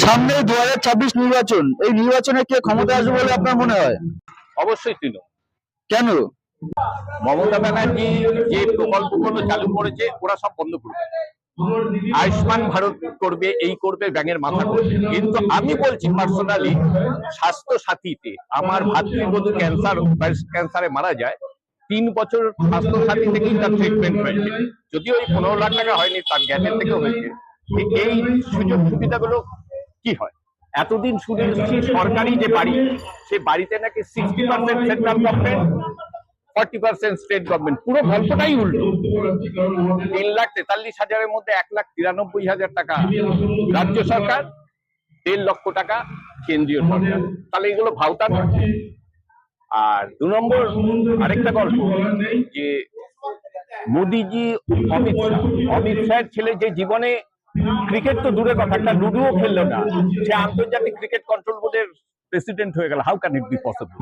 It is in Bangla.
সামনে 2026 নির্বাচন, এই নির্বাচনে কে ক্ষমতা আসবে বলে আপনার মনে হয়? অবশ্যই তৃণমূল। কেন? মমতা ব্যানার্জি যে প্রকল্পগুলো চালু করেছে ওরা সব বন্ধ করবে। আয়ুষ্মান ভারত করবে, এই করবে, ব্যাঙের মাথা করবে। কিন্তু আমি বলছি পার্সোনালি, স্বাস্থ্য সাথীতে আমার ভাতৃবধূ ক্যান্সারে মারা যায়, 3 বছর স্বাস্থ্য সাথী থেকেই তার ট্রিটমেন্ট হয়েছে। যদিও ওই 15 লাখ টাকা হয়নি, তার গ্যাসের থেকে হয়েছে। এই সুযোগ সুবিধাগুলো কি হয়? এতদিন শুনে এসেছি সরকারি যে বাড়ি, সে বাড়িতে নাকি 60% সেন্ট্রাল গভর্নমেন্ট, 40% স্টেট গভর্নমেন্ট। পুরো গল্পটাই উল্টো। 3,43,000-এর মধ্যে 1,93,000 টাকা রাজ্য সরকার, 1.5 লক্ষ টাকা কেন্দ্রীয় সরকার। তাহলে এগুলো ভাওতা না? আর 2 নম্বর আরেকটা গল্প, যে মোদিজি অমিত শাহের ছেলে যে জীবনে ক্রিকেট তো দূরের কথা, একটা লুডুও খেললো না, সে আন্তর্জাতিক ক্রিকেট কন্ট্রোল বোর্ডের প্রেসিডেন্ট হয়ে গেল। How can it be possible?